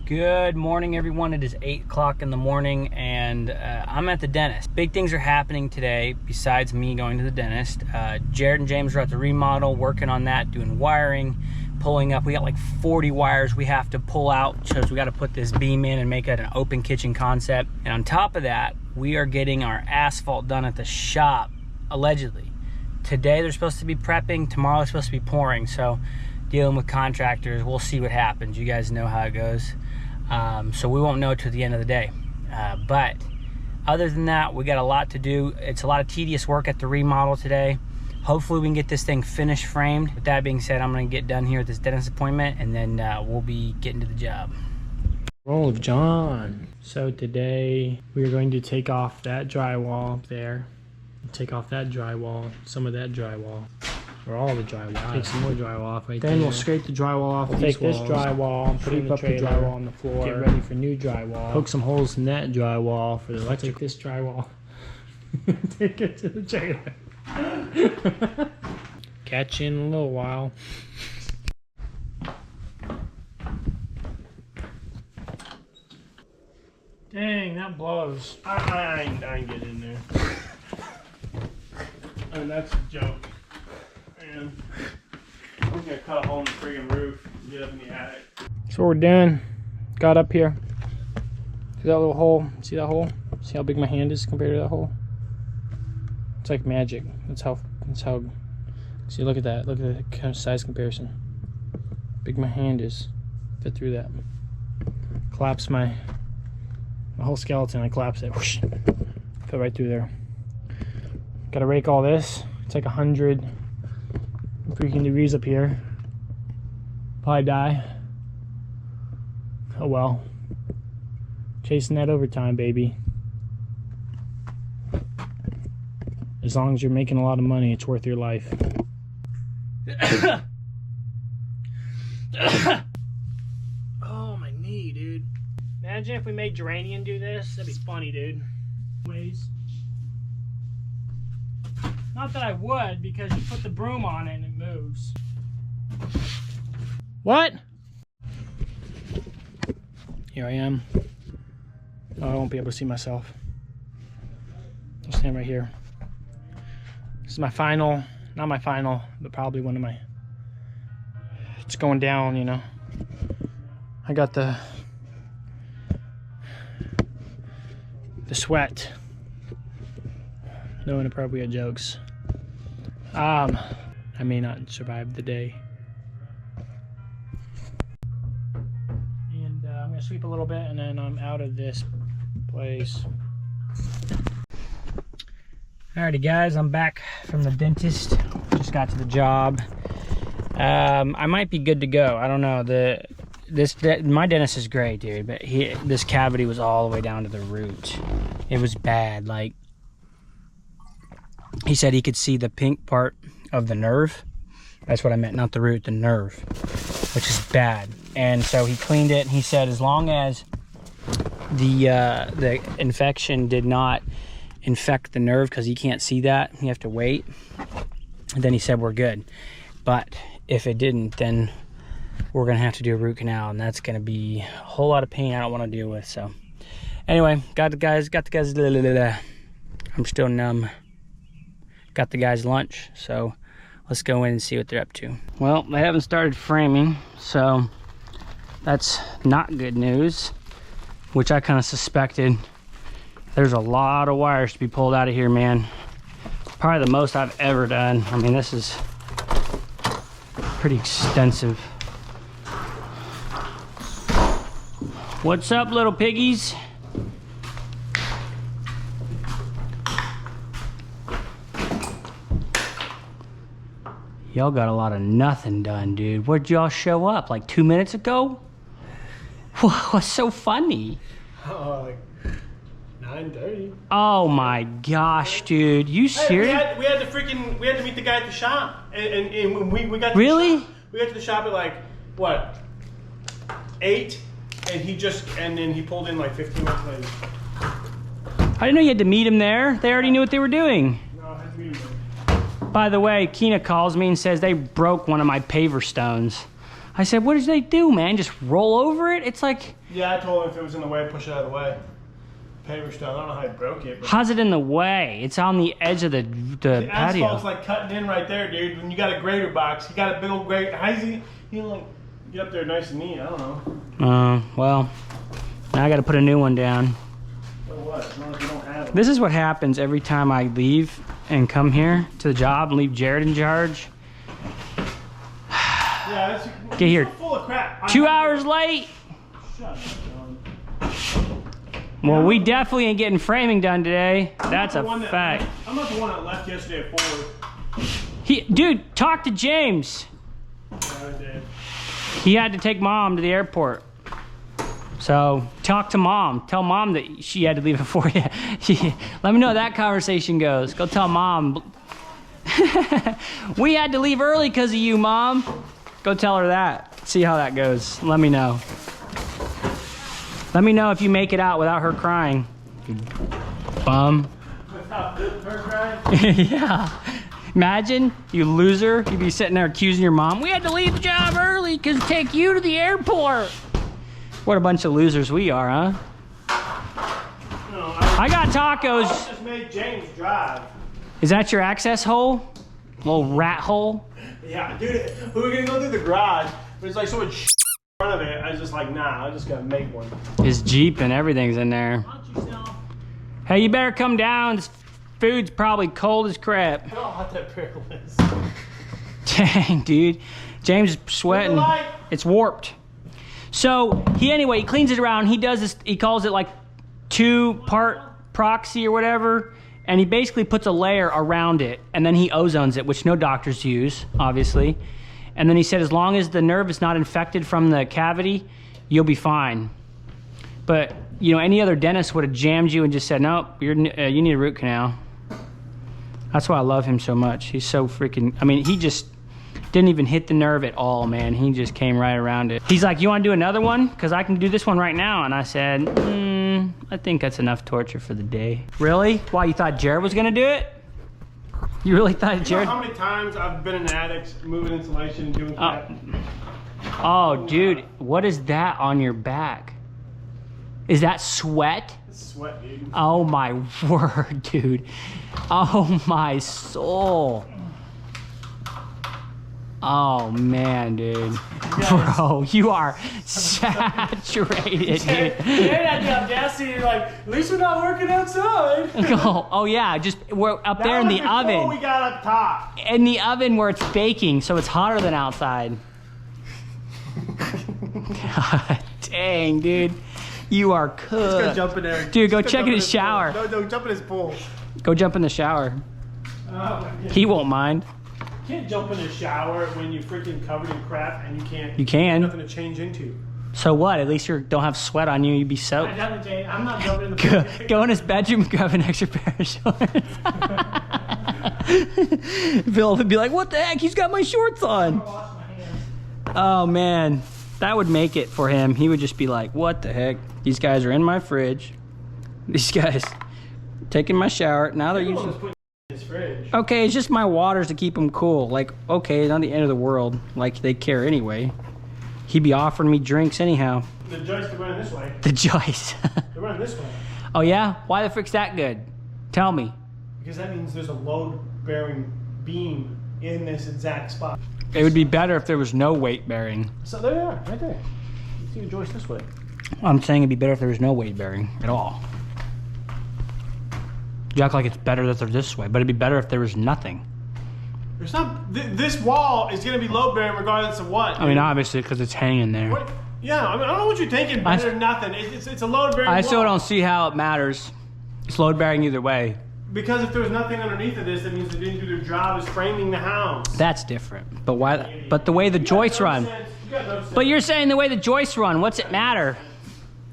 Good morning, everyone. It is 8 o'clock in the morning, and I'm at the dentist. Big things are happening today besides me going to the dentist. Jared and James are at the remodel, working on that, doing wiring, pulling up. We got like 40 wires we have to pull out because we got to put this beam in and make it an open kitchen concept. And on top of that, we are getting our asphalt done at the shop, allegedly. Today they're supposed to be prepping, tomorrow they're supposed to be pouring. So dealing with contractors, we'll see what happens. You guys know how it goes. So we won't know till the end of the day. But other than that, we got a lot to do. It's a lot of tedious work at the remodel today. Hopefully we can get this thing finished framed. With that being said, I'm gonna get done here at this dentist appointment, and then we'll be getting to the job. Roll of John. So today we are going to take off that drywall up there. Take off that drywall, some of that drywall. Or all the drywall. Take some more drywall off right there. Then we'll scrape the drywall off. We'll take this drywall and put it up the drywall on the floor. Get ready for new drywall. Poke some holes in that drywall for the electric. Take this drywall. Take it to the trailer. Catch you in a little while. Dang, that blows. I ain't getting in there. I mean, that's a joke. Man, I'm gonna cut a hole in the friggin' roof and get up in the attic. So what we're doing, got up here. See that little hole? See that hole? See how big my hand is compared to that hole? It's like magic. That's how, see, look at that. Look at the kind of size comparison. Big my hand is. Fit through that. Collapse my whole skeleton. I collapse it. Whoosh. Fit right through there. Gotta rake all this. It's like 100 freaking degrees up here. Probably die. Oh well. Chasing that overtime, baby. As long as you're making a lot of money, it's worth your life. Oh, my knee, dude. Imagine if we made Geranium do this. That'd be funny, dude. Ways. Not that I would, because you put the broom on it and it moves. What? Here I am. Oh, I won't be able to see myself. I'll stand right here. This is my final, not my final, but probably one of my, it's going down, you know. I got the sweat. No inappropriate jokes. I may not survive the day. And I'm gonna sweep a little bit and then I'm out of this place. Alrighty guys, I'm back from the dentist. Just got to the job. I might be good to go. I don't know. My dentist is great, dude, but this cavity was all the way down to the root. It was bad. Like, he said he could see the pink part of the nerve. That's what I meant, not the root, the nerve, which is bad. And so he cleaned it, and he said as long as the infection did not infect the nerve, because he can't see that, you have to wait. And then he said we're good. But if it didn't, then we're gonna have to do a root canal, and that's gonna be a whole lot of pain I don't want to deal with. So anyway, got the guys. I'm still numb. Got the guys lunch, so let's go in and see what they're up to. Well, they haven't started framing, so that's not good news, which I kind of suspected. There's a lot of wires to be pulled out of here, man. Probably the most I've ever done. I mean, this is pretty extensive. What's up, little piggies? Y'all got a lot of nothing done, dude. Where'd y'all show up? Like 2 minutes ago? What's so funny? Like 9:30. Oh my gosh, dude. You serious? Hey, we had to meet the guy at the shop. And we got to really? The shop, we got to the shop at like, what, 8? And then he pulled in like 15 minutes later. I didn't know you had to meet him there. They already knew what they were doing. No, I had to meet him there. By the way, Keena calls me and says they broke one of my paver stones. I said, what did they do, man? Just roll over it? It's like... Yeah, I told him if it was in the way, push it out of the way. Paver stone. I don't know how he broke it. But how's it in the way? It's on the edge of the patio. Asphalt's like cutting in right there, dude. When you got a grader box, you got a big old grader. How's he like get up there nice and neat? I don't know. Well, now I got to put a new one down. So what? As long as you don't have them. This is what happens every time I leave and come here to the job and leave Jared in charge. Yeah, that's get here. Full of crap. 2 hours late. Shut up, John. Well, we definitely ain't getting framing done today. That's a fact. I'm not the one that left yesterday at 4. Dude, talk to James. Yeah, I did. He had to take mom to the airport. So talk to mom. Tell mom that she had to leave it for you. Let me know how that conversation goes. Go tell mom. We had to leave early because of you, mom. Go tell her that. See how that goes. Let me know. Let me know if you make it out without her crying. You bum. Without her crying? Yeah. Imagine, you loser. You'd be sitting there accusing your mom. We had to leave the job early because take you to the airport. What a bunch of losers we are, huh? No, I got tacos. I just made James drive. Is that your access hole? Little rat hole? Yeah, dude. We were gonna go through the garage, but there's like so much shit in front of it. I was just like, nah, I just gotta make one. His Jeep and everything's in there. Hey, you better come down. This food's probably cold as crap. I don't want that perilous. Dang, dude. James is sweating. It's warped. So he cleans it around. He does this, he calls it like 2-part proxy or whatever. And he basically puts a layer around it and then he ozones it, which no doctors use, obviously. And then he said, as long as the nerve is not infected from the cavity, you'll be fine. But, you know, any other dentist would have jammed you and just said, nope, you need a root canal. That's why I love him so much. He's so freaking, I mean, he just didn't even hit the nerve at all, man. He just came right around it. He's like, you want to do another one? Because I can do this one right now. And I said, I think that's enough torture for the day. Really? Why, you thought Jared was going to do it? You really thought Jared? You know how many times I've been in attics, moving insulation, doing crap? Oh, dude, what is that on your back? Is that sweat? It's sweat, dude. Oh my word, dude. Oh my soul. Oh man, dude. Bro, you are saturated, dude. Yeah, the audacity, like, at least we're not working outside. Oh yeah, just we're up there in the oven. We got up top. In the oven where it's baking, so it's hotter than outside. God dang, dude. You are cooked. Let's go jump in there. Dude, go check in his shower. No, jump in his pool. Go jump in the shower. He won't mind. You can't jump in the shower when you're freaking covered in crap and you can't. You can. Nothing to change into. So what? At least you don't have sweat on you. You'd be soaked. I'm not jumping in the pool. Go in his bedroom and grab an extra pair of shorts. Bill would be like, what the heck? He's got my shorts on. Oh, man. That would make it for him. He would just be like, what the heck? These guys are in my fridge. These guys taking my shower. Now they're using... his fridge. Okay, it's just my waters to keep them cool. Like, okay, it's not the end of the world. Like, they care anyway. He'd be offering me drinks anyhow. The joists are running this way. The joists. They're running this way. Oh, yeah? Why the frick's that good? Tell me. Because that means there's a load-bearing beam in this exact spot. It would be better if there was no weight bearing. So there they are, right there. You see the joist this way. I'm saying it'd be better if there was no weight bearing at all. You act like it's better that they're this way, but it'd be better if there was nothing. There's not. This wall is going to be load-bearing regardless of what. I mean, obviously, because it's hanging there. What? Yeah, I mean, I don't know what you're thinking. Better than nothing. It's a load-bearing wall. I still don't see how it matters. It's load bearing either way. Because if there was nothing underneath of this, that means they didn't do their job as framing the house. That's different. But why? But the way the joists run. But you're saying the way the joists run. What's it matter?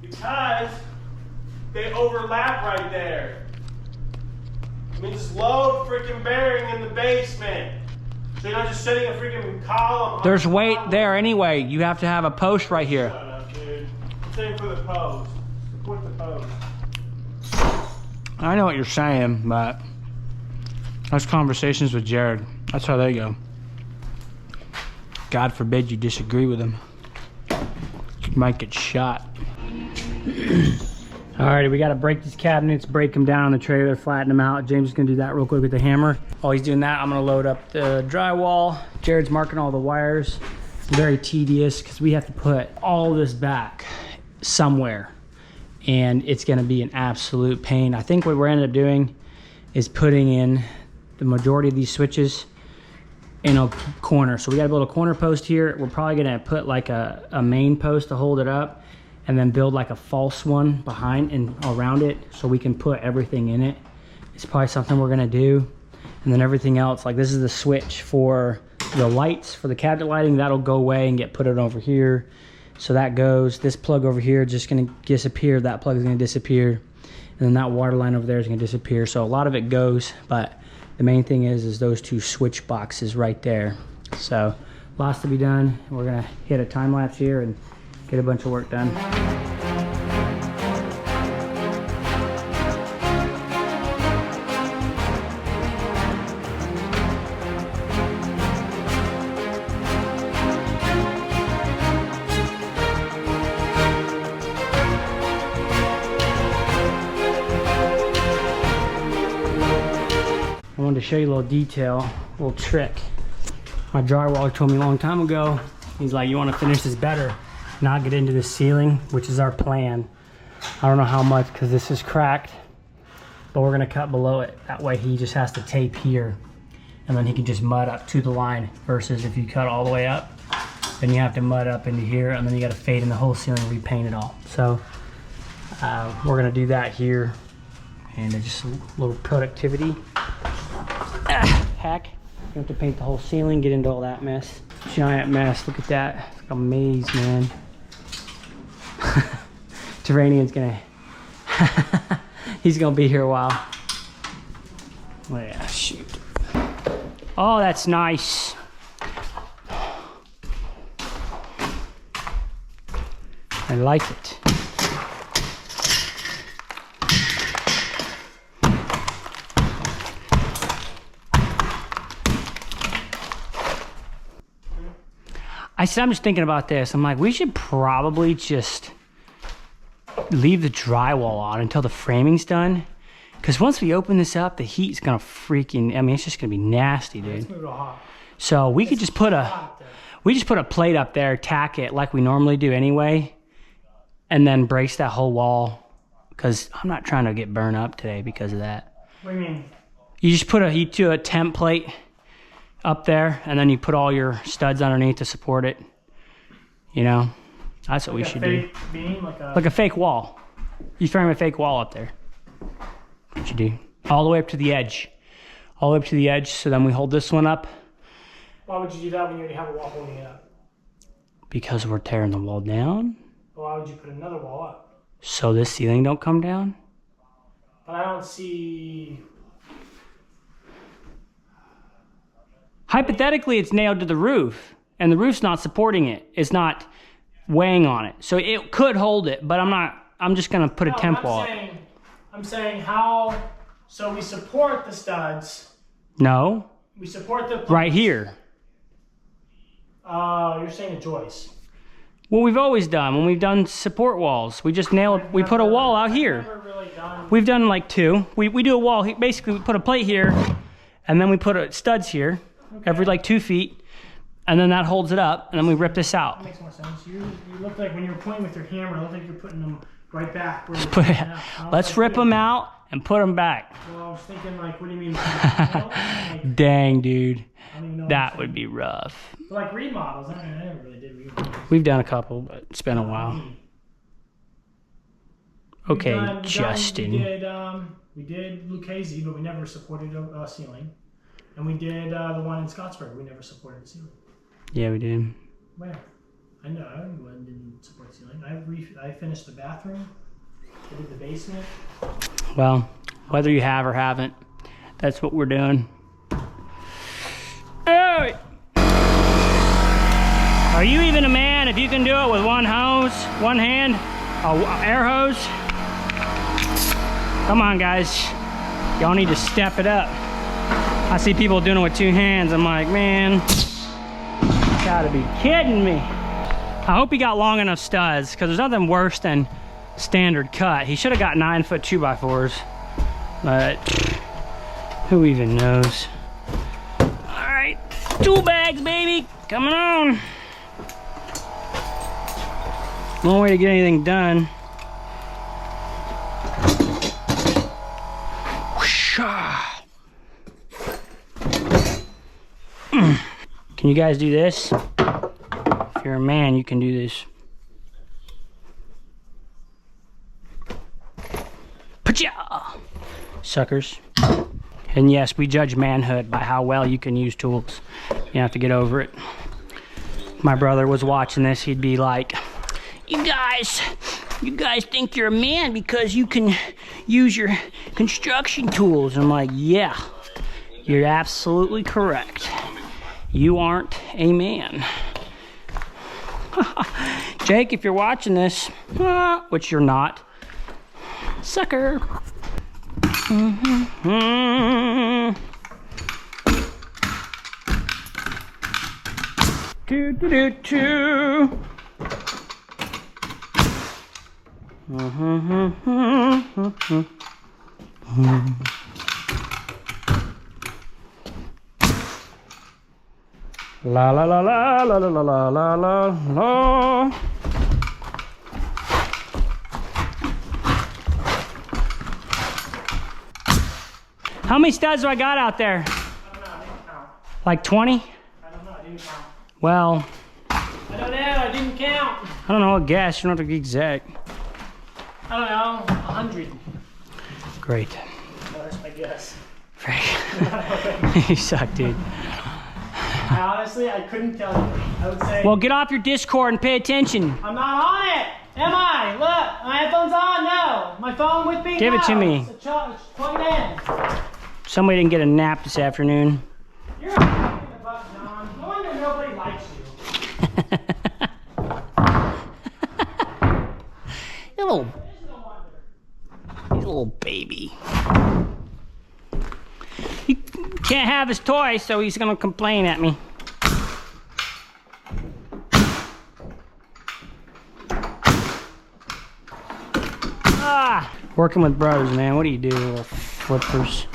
Because they overlap right there. It means it's load freaking bearing in the basement. So you're not just setting a freaking column. There's weight there anyway. You have to have a post right here. Shut up, dude. I'm saying for the post. Support the post. I know what you're saying, but that's conversations with Jared. That's how they go. God forbid you disagree with him. You might get shot. Alrighty, we gotta break these cabinets, break them down on the trailer, flatten them out. James is gonna do that real quick with the hammer. While he's doing that, I'm gonna load up the drywall. Jared's marking all the wires. It's very tedious because we have to put all this back somewhere, and it's gonna be an absolute pain. I think what we're ended up doing is putting in the majority of these switches in a corner. So we gotta build a corner post here. We're probably gonna put like a main post to hold it up, and then build like a false one behind and around it so we can put everything in it. It's probably something we're gonna do. And then everything else, like this is the switch for the lights, for the cabinet lighting, that'll go away and get put it over here. So that goes, this plug over here just gonna disappear, that plug is gonna disappear, and then that water line over there is gonna disappear. So a lot of it goes, but the main thing is those two switch boxes right there. So lots to be done. We're gonna hit a time lapse here and get a bunch of work done. I wanted to show you a little detail, a little trick. My drywaller told me a long time ago, he's like, you want to finish this better, not get into the ceiling, which is our plan. I don't know how much because this is cracked, but we're gonna cut below it. That way he just has to tape here and then he can just mud up to the line, versus if you cut all the way up, then you have to mud up into here and then you gotta fade in the whole ceiling and repaint it all. So we're gonna do that here, and just a little productivity. Heck, you have to paint the whole ceiling, get into all that mess. Giant mess, look at that. It's like a maze, man. Terranian's gonna, he's gonna be here a while. Oh yeah, shoot. Oh, that's nice. I like it. I'm just thinking about this. I'm like, we should probably just leave the drywall on until the framing's done. Because once we open this up, the heat's gonna freaking, I mean, it's just gonna be nasty, dude. It's gonna go hot. So we could just put a plate up there, tack it like we normally do anyway, and then brace that whole wall. Because I'm not trying to get burned up today because of that. What do you mean? You just you do a temp plate up there, and then you put all your studs underneath to support it. You know, that's what we should do. Beam, like a fake wall. You frame a fake wall up there. What you do? All the way up to the edge. All the way up to the edge, so then we hold this one up. Why would you do that when you already have a wall holding it up? Because we're tearing the wall down. Well, why would you put another wall up? So this ceiling don't come down? But I don't see... Hypothetically, it's nailed to the roof, and the roof's not supporting it. It's not weighing on it. So it could hold it, but I'm just gonna put a temp wall up. I'm saying how, so we support the studs. No. We support the... Right here. You're saying a joist. Well, we've always done, when we've done support walls, we just we put a wall out here. Never really done... We've done like two. We do a wall, basically we put a plate here, and then we put studs here. Okay. Every like 2 feet, and then that holds it up, and then we rip this out. That makes more sense. You look like when you're pointing with your hammer, it looks like you're putting them right back. Where Let's rip them out and put them back. Well, I was thinking like, what do you mean? Like, dang, dude. I don't even know that would be rough. But like remodels, I never really did remodels. We've done a couple, but it's been a while. Okay, Justin. We did Lucchese, but we never supported a ceiling. And we did the one in Scottsburg. We never supported the ceiling. Yeah, we did. Where? I know. I didn't support the ceiling. I finished the bathroom. I did the basement. Well, whether you have or haven't, that's what we're doing. Oh! Are you even a man if you can do it with one hose, one hand, air hose? Come on, guys. Y'all need to step it up. I see people doing it with 2 hands. I'm like, man. Gotta be kidding me. I hope he got long enough studs, because there's nothing worse than standard cut. He should have got 9-foot 2x4s, but who even knows? All right, tool bags, baby, coming on. Long way to get anything done. Can you guys do this? If you're a man, you can do this. Pacha! Suckers. And yes, we judge manhood by how well you can use tools. You have to get over it. If my brother was watching this, he'd be like, you guys think you're a man because you can use your construction tools. And I'm like, yeah, you're absolutely correct. You aren't a man. Jake, if you're watching this, which you're not, sucker. Do do do do. La la la la la la la la la la. How many studs do I got out there? I don't know, I didn't count. Like 20? I don't know, I didn't count. Well, I don't know, I didn't count. I don't know, I guess. You don't have to be exact. I don't know, 100. Great. No, that's my guess. You suck, dude. Honestly, I couldn't tell you. I would say. Well, get off your Discord and pay attention. I'm not on it. Am I? Look, my headphones on. No, my phone with me. Give it to me. It's plugged in. Somebody didn't get a nap this afternoon. You're a fucking in the butt, John. No wonder nobody likes you. You little baby. He can't have his toy, so he's gonna complain at me. Working with brothers, man. What do you do, little flippers?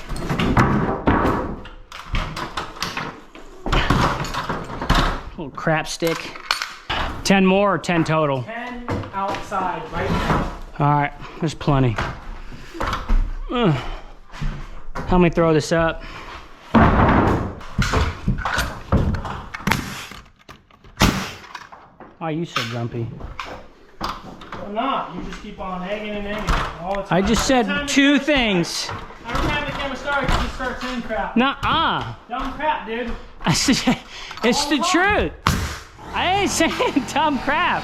Little crap stick. 10 more or 10 total? 10 outside right now. All right, there's plenty. Help me throw this up. Why are you so grumpy? I'm not. You just keep on hanging and hanging all the time. I just said 2 things. Every time the camera starts, you just start saying crap. Nuh-uh. Dumb crap, dude. I said, it's the truth. I ain't saying dumb crap.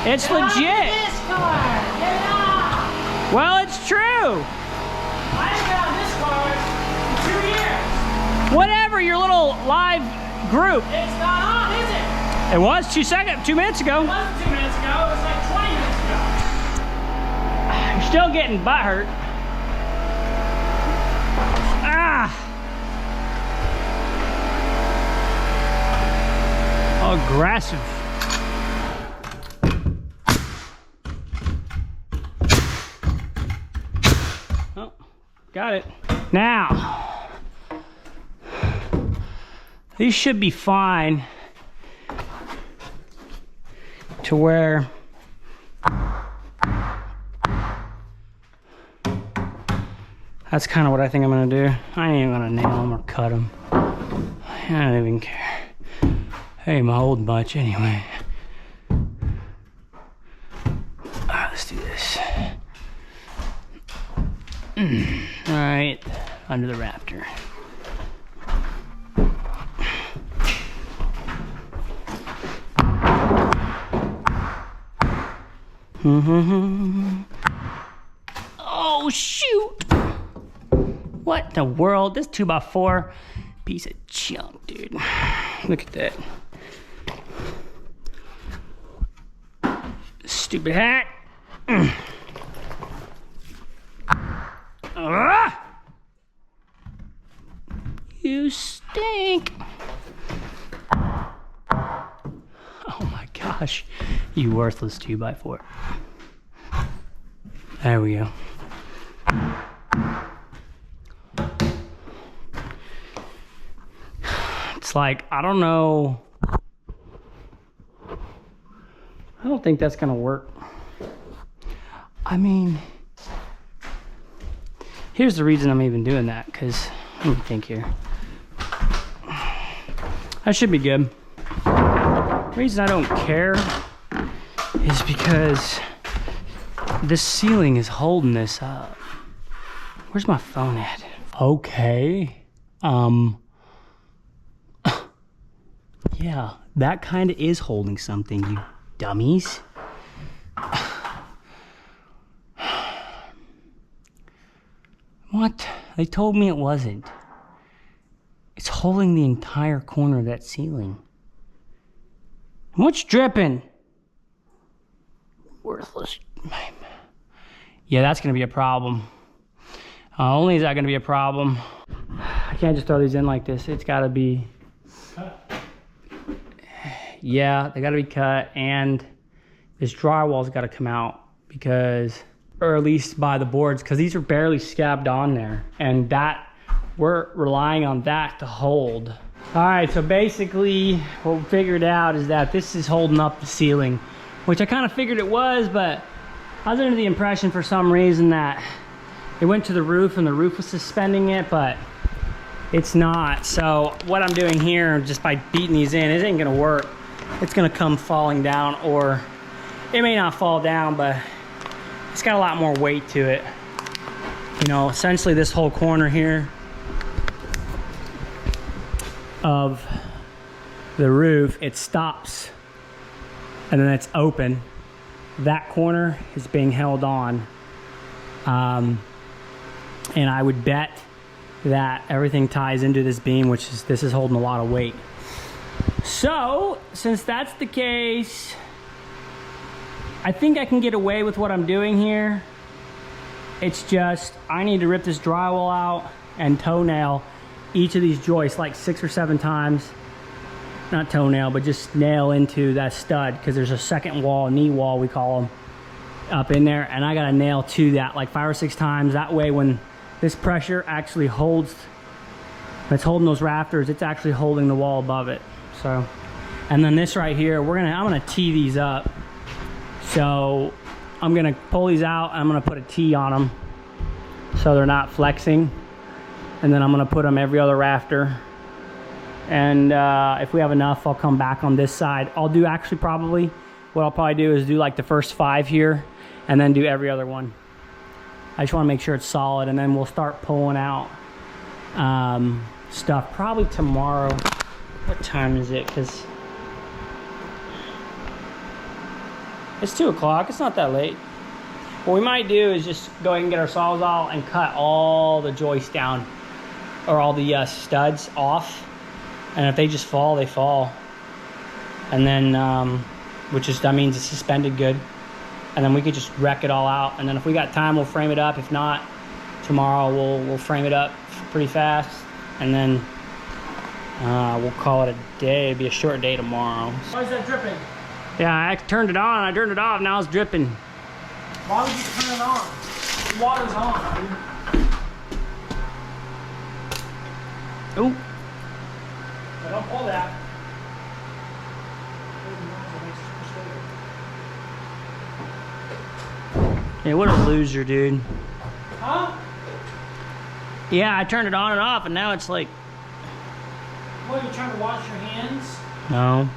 It's legit. Discord. Get it off. Well, it's true. I ain't been on Discord in 2 years. Whatever, your little live group. It's not on, is it? It was 2 minutes ago. It wasn't 2 minutes ago. It was like 20 minutes ago. You're still getting butt hurt. Aggressive. Oh, got it. Now, these should be fine to where that's kind of what I think I'm gonna do. I ain't even gonna nail them or cut them. I don't even care. Hey, I'm holding much anyway. Alright, let's do this. Alright, under the Raptor. Oh shoot! What in the world? This 2x4 piece of junk, dude. Look at that. Stupid hat. You stink. You worthless 2x4. There we go. It's like, I don't know. I don't think that's gonna work. I mean, here's the reason I'm even doing that, because let me think here. That should be good. The reason I don't care is because this ceiling is holding this up. Where's my phone at? Okay. Yeah, that kind of is holding something, you dummies. What? They told me it wasn't. It's holding the entire corner of that ceiling. What's dripping? Worthless. Yeah, that's gonna be a problem. Only is that gonna be a problem. I can't just throw these in like this. It's gotta be... Yeah, they gotta be cut, and this drywall's gotta come out because, or at least by the boards, because these are barely scabbed on there, and that, we're relying on that to hold. All right, so basically what we figured out is that this is holding up the ceiling, which I kind of figured it was, but I was under the impression for some reason that it went to the roof and the roof was suspending it, but it's not. So what I'm doing here, just by beating these in, it ain't gonna work. It's gonna come falling down, or it may not fall down, but it's got a lot more weight to it. You know, essentially this whole corner here of the roof, it stops and then it's open. That corner is being held on. And I would bet that everything ties into this beam, which is, this is holding a lot of weight. So, since that's the case, I think I can get away with what I'm doing here. It's just, I need to rip this drywall out and toenail each of these joists like 6 or 7 times. Not toenail, but just nail into that stud, because there's a second wall, knee wall we call them, up in there, and I gotta nail to that like 5 or 6 times. That way when this pressure actually holds, it's holding those rafters, it's actually holding the wall above it. So, and then this right here, I'm gonna tee these up. So I'm gonna pull these out, I'm gonna put a T on them so they're not flexing, and then I'm gonna put them every other rafter. And if we have enough, I'll come back on this side. I'll do actually probably, what I'll probably do is do like the first 5 here and then do every other one. I just wanna make sure it's solid, and then we'll start pulling out stuff probably tomorrow. What time is it? Because it's 2 o'clock, it's not that late. What we might do is just go ahead and get our sawzall and cut all the joists down, or all the studs off. And if they just fall, they fall. And then, that means it's suspended good. And then we could just wreck it all out. And then if we got time, we'll frame it up. If not, tomorrow we'll frame it up pretty fast. And then we'll call it a day. It'll be a short day tomorrow. Why is that dripping? Yeah, I turned it on, I turned it off, now it's dripping. Why would you turn it on? The water's on, dude. Ooh. Now don't pull that. Yeah, what a loser, dude. Huh? Yeah, I turned it on and off, and now it's like... What, are you trying to wash your hands? No.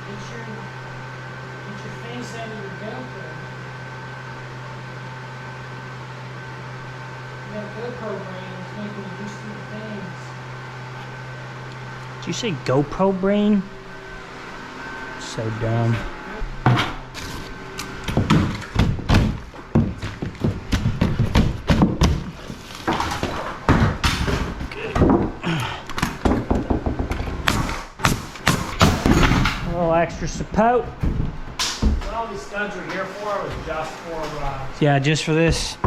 Get your face out of your GoPro. You got GoPro brain, it's making you do stupid things. Did you say GoPro brain? So dumb. Extra support. What all these studs are here for was just for yeah, just for this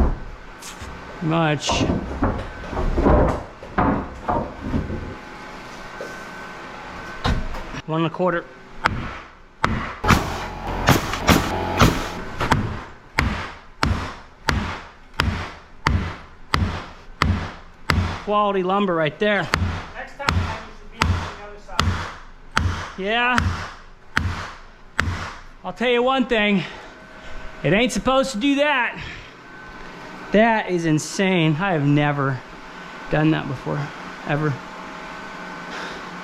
much. 1.25. Quality lumber right there. Next time I should be on the other side. Yeah. I'll tell you one thing. It ain't supposed to do that. That is insane. I have never done that before, ever.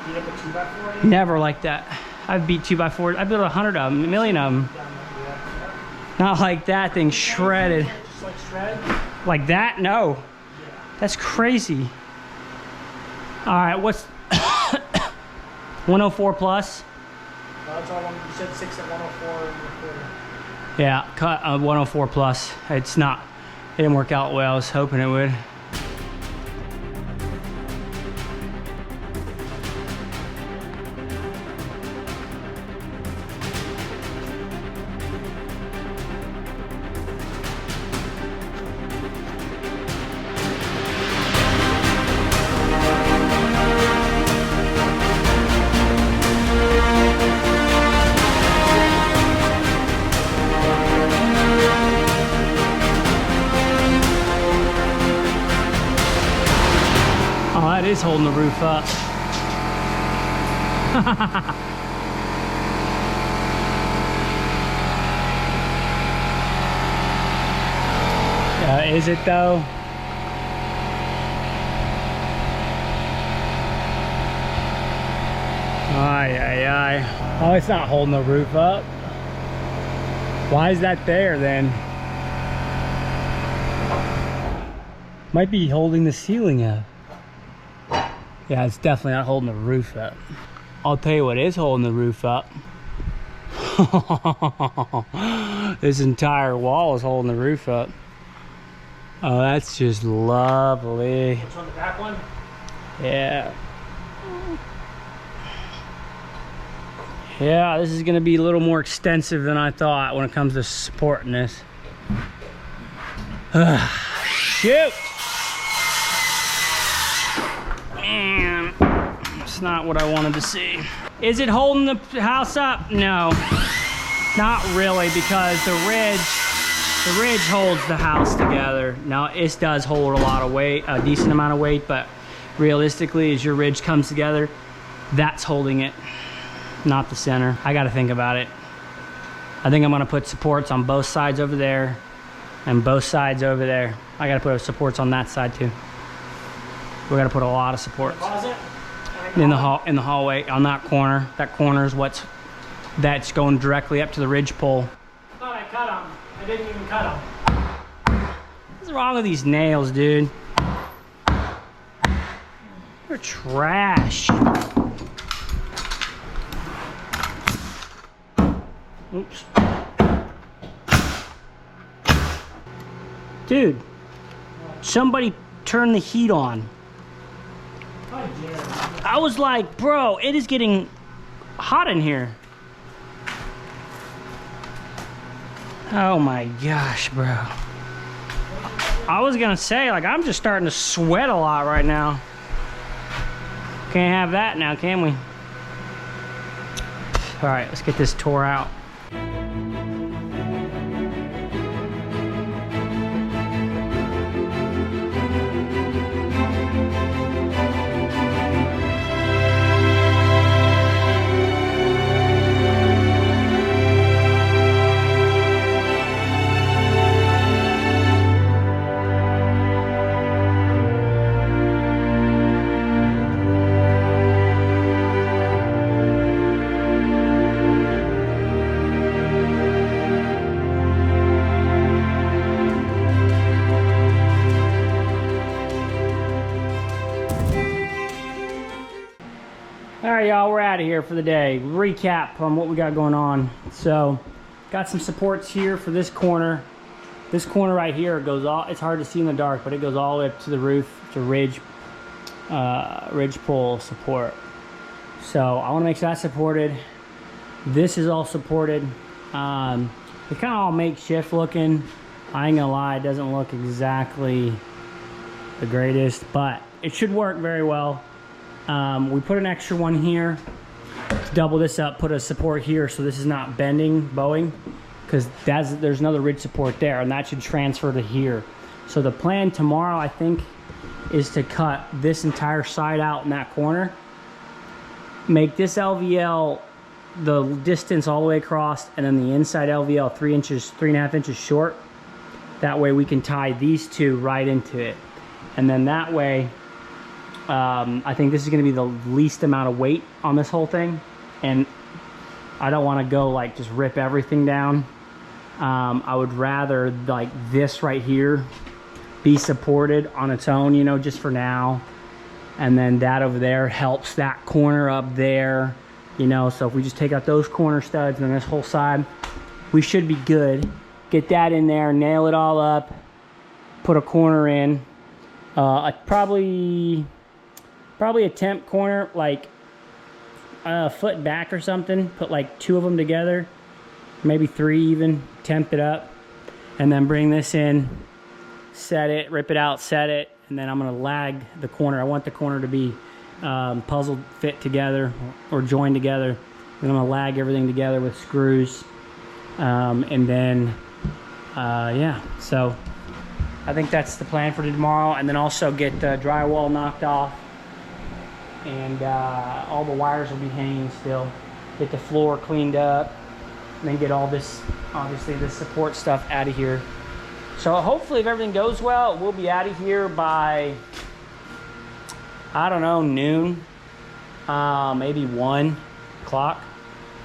Beat up a 2x4? Never like that. I've beat 2x4s. I've built 100 of them, a million of them. Not like that thing shredded. Just like shred? Like that? No. Yeah. That's crazy. All right, what's 104 plus? That's all you said 6 at 104.25. Yeah, cut 104 plus. It's not. It didn't work out well. I was hoping it would. Oh, that is holding the roof up. Is it though? Ay, ay, ay. Oh, it's not holding the roof up. Why is that there then? Might be holding the ceiling up. Yeah, it's definitely not holding the roof up. I'll tell you what is holding the roof up. This entire wall is holding the roof up. Oh, that's just lovely. Which one, the back one? Yeah. Yeah, this is gonna be a little more extensive than I thought when it comes to supporting this. Shoot! Man, it's not what I wanted to see. Is it holding the house up? No, not really, because the ridge holds the house together. Now, it does hold a lot of weight, a decent amount of weight, but realistically, as your ridge comes together, that's holding it, not the center. I gotta think about it. I think I'm gonna put supports on both sides over there and both sides over there. I gotta put supports on that side too. We're gonna put a lot of supports in the hallway on that corner. That corner is that's going directly up to the ridge pole. I thought I cut them. I didn't even cut them. What's wrong with these nails, dude? They're trash. Oops. Dude, somebody turn the heat on. I was like, bro, it is getting hot in here. Oh my gosh, bro. I was gonna say, like, I'm just starting to sweat a lot right now. Can't have that now, can we? All right, let's get this tore out. All right, y'all, we're out of here for the day. Recap on what we got going on. So, got some supports here for this corner. This corner right here goes all, it's hard to see in the dark, but it goes all the way up to the roof, to ridge pole support. So, I want to make sure that's supported. This is all supported. It's kind of all makeshift looking. I ain't gonna lie, it doesn't look exactly the greatest, but it should work very well. We put an extra one here double this up, put a support here so this is not bending, bowing, because there's another ridge support there, and that should transfer to here. So the plan tomorrow, I think, is to cut this entire side out in that corner, make this LVL the distance all the way across, and then the inside LVL 3.5 inches short. That way we can tie these two right into it. And then that way, I think this is gonna be the least amount of weight on this whole thing. And I don't wanna go like just rip everything down. I would rather like this right here be supported on its own, you know, just for now. And then that over there helps that corner up there, you know. So if we just take out those corner studs and this whole side, we should be good. Get that in there, nail it all up, put a corner in. I'd probably attempt corner like a foot back or something. Put like 2 of them together, maybe 3 even, temp it up. And then bring this in, set it, rip it out, set it. And then I'm gonna lag the corner. I want the corner to be puzzled, fit together, or joined together. Then I'm gonna lag everything together with screws. And then, yeah, so I think that's the plan for tomorrow. And then also get the drywall knocked off. And all the wires will be hanging still. Get the floor cleaned up. And then get all this, obviously, this support stuff out of here. So hopefully if everything goes well, we'll be out of here by, I don't know, noon, maybe 1 o'clock.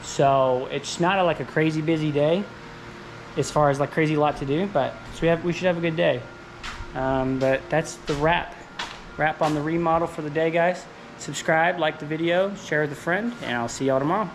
So it's not like a crazy busy day as far as like crazy lot to do, but so we should have a good day. But that's the wrap on the remodel for the day, guys. Subscribe, like the video, share with a friend, and I'll see y'all tomorrow.